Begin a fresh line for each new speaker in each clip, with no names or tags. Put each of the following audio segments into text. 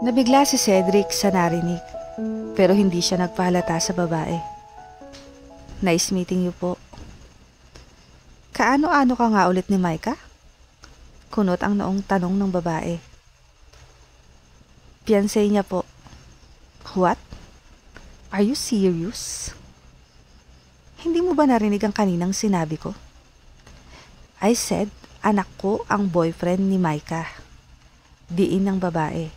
Nabigla si Cedric sa narinig, pero hindi siya nagpahalata sa babae. Nice meeting you po. Kaano-ano ka nga ulit ni Micah? Kunot ang noong tanong ng babae. Fiancé niya po. What? Are you serious? Hindi mo ba narinig ang kaninang sinabi ko? I said, anak ko ang boyfriend ni Micah. Diin ng babae.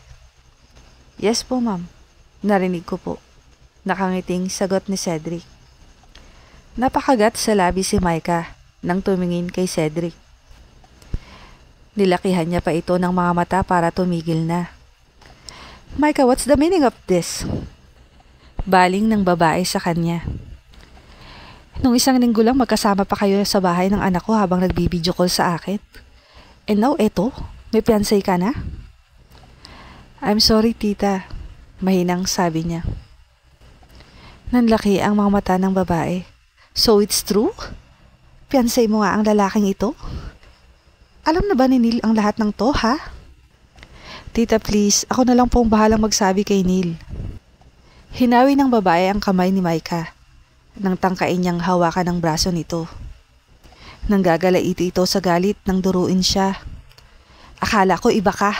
Yes po, ma'am. Narinig ko po. Nakangiting sagot ni Cedric. Napakagat sa labi si Micah nang tumingin kay Cedric. Nilakihan niya pa ito ng mga mata para tumigil na. Micah, what's the meaning of this? Baling ng babae sa kanya. Nung isang linggo lang magkasama pa kayo sa bahay ng anak ko habang nagbibideo call sa akin. And now eto, may fiancé ka na? I'm sorry, tita. Mahinang sabi niya. Nanlaki ang mga mata ng babae. So it's true? Fiancé mo nga ang lalaking ito? Alam na ba ni Neil ang lahat ng to, ha? Tita, please, ako na lang pong bahalang magsabi kay Neil. Hinawi ng babae ang kamay ni Micah nang tangkain niyang hawakan ng braso nito. Nang gagalaiti ito sa galit nang duruin siya. Akala ko iba ka,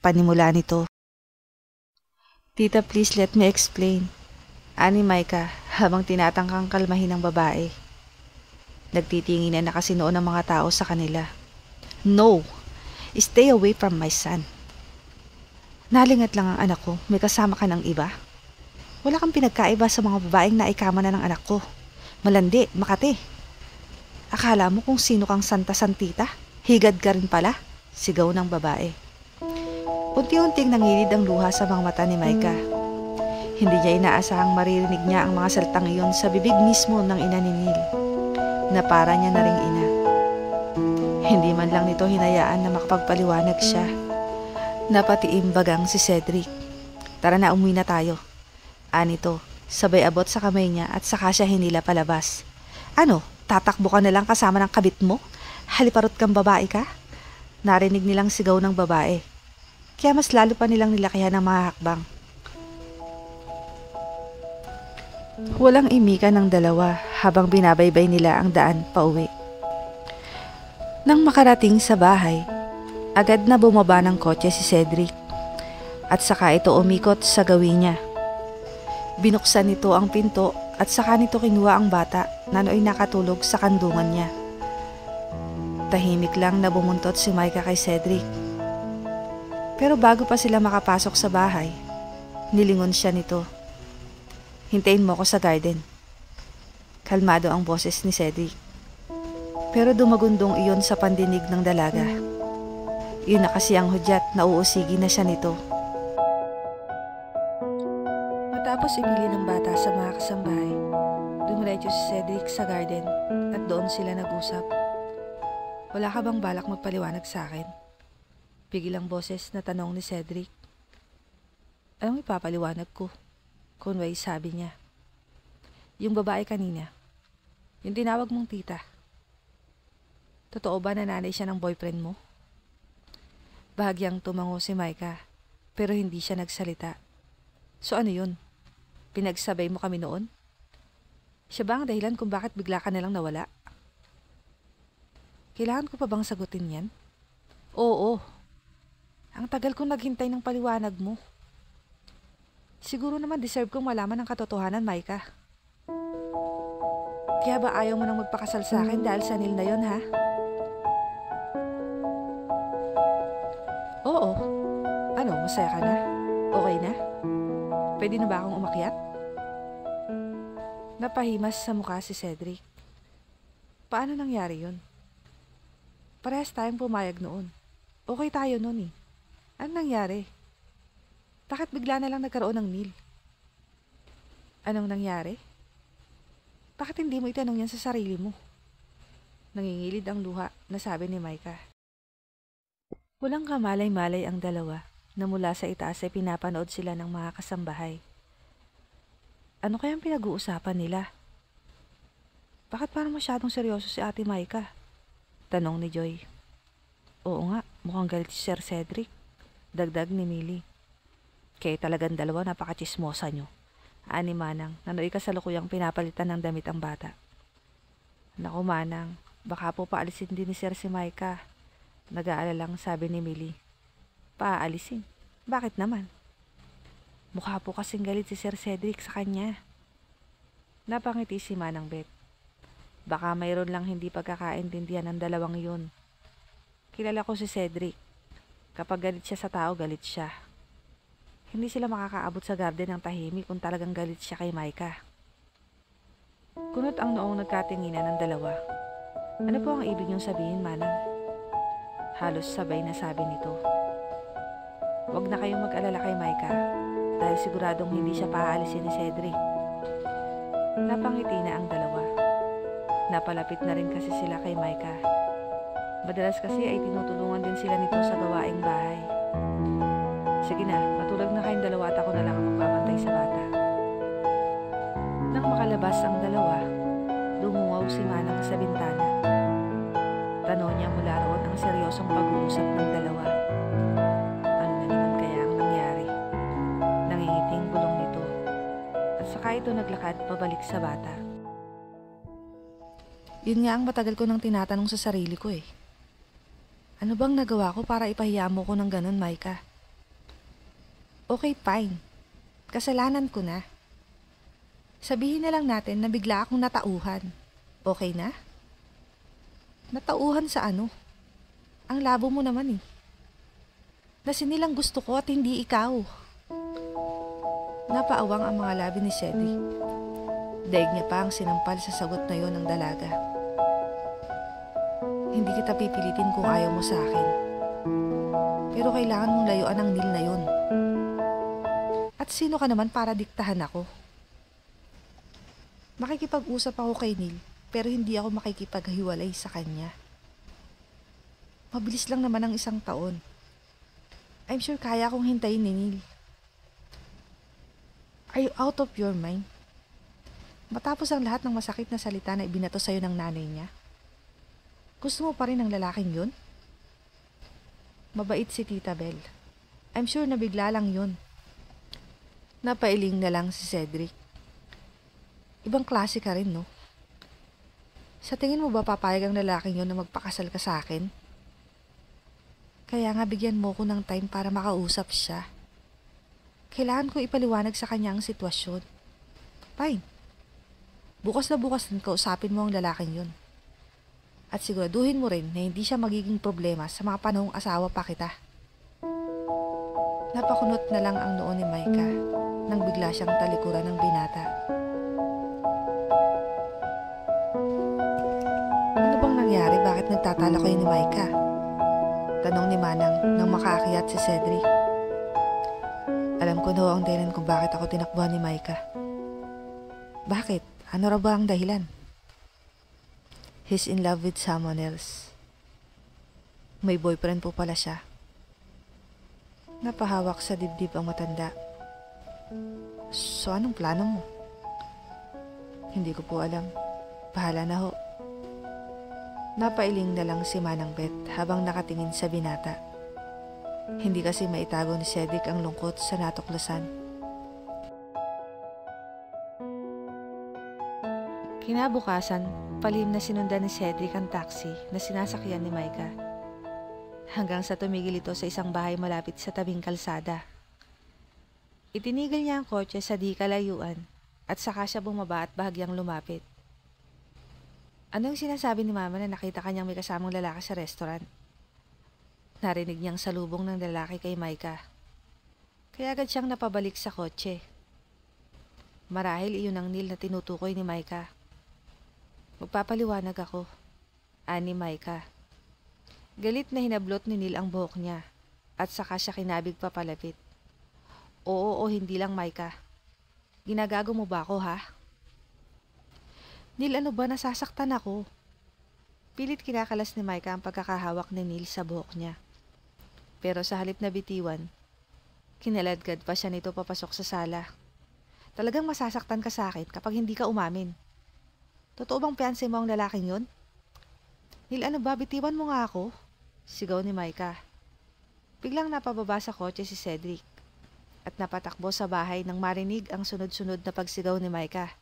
panimula nito. Tita, please let me explain. Ani Micah habang tinatangkang kalmahin ng babae. Nagtitinginan na kasi noon ng mga tao sa kanila. No! Stay away from my son. Nalingat lang ang anak ko, may kasama ka ng iba. Wala kang pinagkaiba sa mga babaeng naikama na ng anak ko. Malandi, makati. Akala mo kung sino kang santa-santita? Higad ka rin pala, sigaw ng babae. Unti-unting nangilid ang luha sa mga mata ni Micah. Hindi niya inaasahang maririnig niya ang mga salitang iyon sa bibig mismo ng ina ni Neil, na para niya na ring ina. Hindi man lang nito hinayaan na makapagpaliwanag siya. Napatiim bagang si Cedric. Tara na, umuwi na tayo. Anito, sabay abot sa kamay niya at saka siya hinila palabas. Ano, tatakbo ka na lang kasama ng kabit mo? Haliparot kang babae ka? Narinig nilang sigaw ng babae. Kaya mas lalo pa nilang nilakihan ng mga hakbang. Walang imika ng dalawa habang binabaybay nila ang daan pauwi. Nang makarating sa bahay, agad na bumaba ng kotse si Cedric at saka ito umikot sa gawin niya. Binuksan nito ang pinto at saka nito kinuha ang bata na nooy nakatulog sa kandungan niya. Tahimik lang na bumuntot si Micah kay Cedric. Pero bago pa sila makapasok sa bahay, nilingon siya nito. Hintayin mo ko sa garden. Kalmado ang boses ni Cedric. Pero dumagundong iyon sa pandinig ng dalaga. Yun na kasi ang hudyat na uusigi na siya nito. Matapos ibili ng bata sa mga kasambahay, dumiretso si Cedric sa garden at doon sila nag-usap. Wala ka bang balak magpaliwanag sa akin? Bigil ang boses na tanong ni Cedric. Anong ipapaliwanag ko? Kunway sabi niya. Yung babae kanina, yung tinawag mong tita. Totoo ba na nanay siya ng boyfriend mo? Bahagyang tumango si Micah, pero hindi siya nagsalita. So ano yun? Pinagsabay mo kami noon? Siya ba ang dahilan kung bakit bigla ka nalang nawala? Kailangan ko pa bang sagutin yan? Oo. Ang tagal kong naghintay ng paliwanag mo. Siguro naman deserve kong malaman ang katotohanan, Micah. Kaya ba ayaw mo nang magpakasal sa akin dahil sa Neil na yon, ha? Oo. Ano, masaya ka na? Okay na? Pwede na ba akong umakyat? Napahimas sa mukha si Cedric. Paano nangyari yun? Parehas tayong pumayag noon. Okay tayo noon eh. Ano nangyari? Bakit bigla na lang nagkaroon ng Neil? Anong nangyari? Bakit hindi mo itanong yan sa sarili mo? Nangingilid ang luha na sabi ni Micah. Walang kamalay-malay ang dalawa na mula sa itaas ay pinapanood sila ng mga kasambahay. Ano kayang pinag-uusapan nila? Bakit parang masyadong seryoso si Ate Micah? Tanong ni Joy. Oo nga, mukhang galit si Sir Cedric. Dagdag ni Millie. Kaya talagang dalawa napaka-chismosa nyo. Ani Manang, nanoy kasalukuyang pinapalitan ng damit ang bata. Naku Manang, baka po paalisin din ni Sir si Micah. Nag-aalalang sabi ni Millie. Paalisin? Bakit naman? Mukha po kasing galit si Sir Cedric sa kanya. Napangiti si Manang Beth. Baka mayroon lang hindi pagkakaintindihan ng dalawang yun. Kilala ko si Cedric. Kapag galit siya sa tao, galit siya. Hindi sila makakaabot sa garden ng tahimik kung talagang galit siya kay Micah. Kunot ang noong nagkatinginan ng dalawa. Ano po ang ibig niyong sabihin, Manang? Halos sabay na sabi nito. Huwag na kayong mag-alala kay Micah dahil siguradong hindi siya paaalisin ni Cedric. Napangiti na ang dalawa. Napalapit na rin kasi sila kay Micah. Madalas kasi ay tinutulungan din sila nito sa gawaing bahay. Sige na, matulog na kayong dalawa at ako na lang ang magbabantay sa bata. Nang makalabas ang dalawa, lumungaw si Manang sa bintana. Tanaw niya mula roon ang seryosong pag-uusap ng dalawa. Ano na naman kaya ang nangyari? Nangingiting bulong nito. At saka ito naglakad pabalik sa bata. Yun nga ang matagal ko nang tinatanong sa sarili ko eh. Ano bang nagawa ko para ipahiya mo ko ng ganun, Micah? Okay, fine. Kasalanan ko na. Sabihin na lang natin na bigla akong natauhan. Okay na? Natauhan sa ano? Ang labo mo naman eh. Nasinilang gusto ko at hindi ikaw. Napaawang ang mga labi ni Cedric. Daig niya pa ang sinampal sa sagot na yon ng dalaga. Hindi kita pipilitin kung ayaw mo sa akin. Pero kailangan mong layuan ang Neil na yon. At sino ka naman para diktahan ako? Makikipag-usap ako kay Neil, pero hindi ako makikipaghiwalay sa kanya. Mabilis lang naman ang 1 taon. I'm sure kaya kong hintayin ni Neil. Are you out of your mind? Matapos ang lahat ng masakit na salita na ibinato sa'yo ng nanay niya, gusto mo pa rin ang lalaking yun? Mabait si Tita Belle. I'm sure na bigla lang yun. Napailing na lang si Cedric. Ibang klase ka rin, no? Sa tingin mo ba papayag ang lalaking yun na magpakasal ka sa akin? Kaya nga bigyan mo ko ng time para makausap siya. Kailangan ko ipaliwanag sa kanya ang sitwasyon. Fine. Bukas na bukas din kausapin mo ang lalaking yun. At siguraduhin mo rin na hindi siya magiging problema sa mga panahong asawa pa kita. Napakunot na lang ang noo ni Micah nang bigla siyang talikuran ng binata. Ano bang nangyari? Bakit nagtatala kayo ni Micah? Tanong ni Manang nang makaakyat si Cedric. Alam ko na ang dahilan kung bakit ako tinakbuhan ni Micah. Bakit? Ano raw ba ang dahilan? He's in love with someone else. May boyfriend po pala siya. Napahawak sa dibdib ang matanda. So anong plano mo? Hindi ko po alam. Bahala na ho. Napailing na lang si Manang Beth habang nakatingin sa binata. Hindi kasi maitago ni Cedric ang lungkot sa natuklasan. Kinabukasan, palihim na sinundan ni Cedric ang taxi na sinasakyan ni Micah. Hanggang sa tumigil ito sa isang bahay malapit sa tabing kalsada. Itinigil niya ang kotse sa di kalayuan at saka siya bumaba at bahagyang lumapit. Anong sinasabi ni Mama na nakita kanyang may kasamang lalaki sa restaurant? Narinig niyang salubong ng lalaki kay Micah. Kaya agad siyang napabalik sa kotse. Marahil iyon ang Neil na tinutukoy ni Micah. Magpapaliwanag ako, ani Micah. Galit na hinablot ni Neil ang buhok niya at saka siya kinabig papalapit. Oo, hindi lang Micah. Ginagago mo ba ako ha? Neil, ano ba, nasasaktan ako? Pilit kinakalas ni Micah ang pagkakahawak ni Neil sa buhok niya. Pero sa halip na bitiwan, kinaladkad pa siya nito papasok sa sala. Talagang masasaktan ka sa akin kapag hindi ka umamin. Totoo bang fiancé mo ang lalaking yun? Neil, ano ba? Bitiwan mo nga ako. Sigaw ni Micah. Biglang napababa sa kotse si Cedric. at napatakbo sa bahay nang marinig ang sunod-sunod na pagsigaw ni Micah.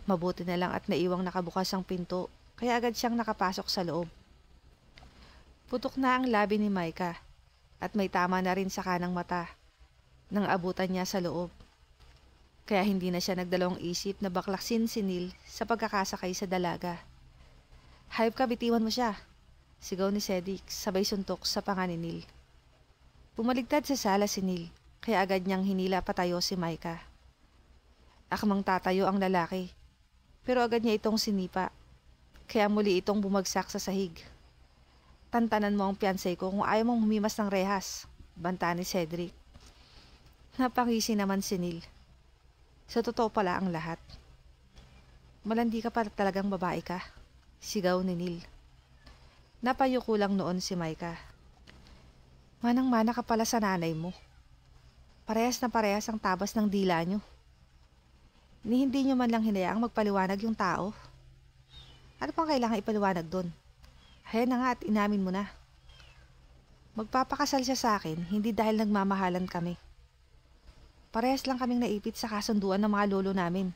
Mabuti na lang at naiwang nakabukas ang pinto, kaya agad siyang nakapasok sa loob. Putok na ang labi ni Micah at may tama na rin sa kanang mata nang abutan niya sa loob. Kaya hindi na siya nagdalawang isip na baklasin si Neil sa pagkakasakay sa dalaga. "Hayop ka, bitiwan mo siya!" sigaw ni Cedric sabay suntok sa panga ni Neil. Pumaligtad sa sala si Neil, kaya agad niyang hinila patayo si Micah. Akmang tatayo ang lalaki, pero agad niya itong sinipa, kaya muli itong bumagsak sa sahig. "Tantanan mo ang piansay ko kung ayaw mong humimas ng rehas," banta ni Cedric. Napangisi naman si Neil. Sa totoo pala ang lahat. "Malandi ka pa talagang babae ka," sigaw ni Neil. Napayuko lang noon si Micah. "Manang-mana ka pala sa nanay mo. Parehas na parehas ang tabas ng dila nyo. Ni hindi nyo man lang hinayaang magpaliwanag yung tao. Ano pang kailangan ipaliwanag doon? Hayaan na nga at inamin mo na. Magpapakasal siya sa akin, hindi dahil nagmamahalan kami. Parehas lang kaming naipit sa kasunduan ng mga lolo namin."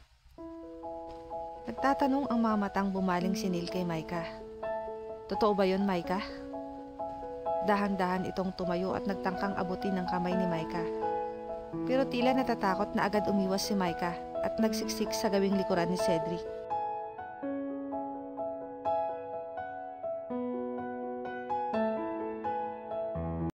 Nagtatanong ang mga matang bumaling si Neil kay Micah. "Totoo ba yun, Micah?" Dahan-dahan itong tumayo at nagtangkang abutin ng kamay ni Micah. Pero tila natatakot na agad umiwas si Micah at nagsiksik sa gawing likuran ni Cedric.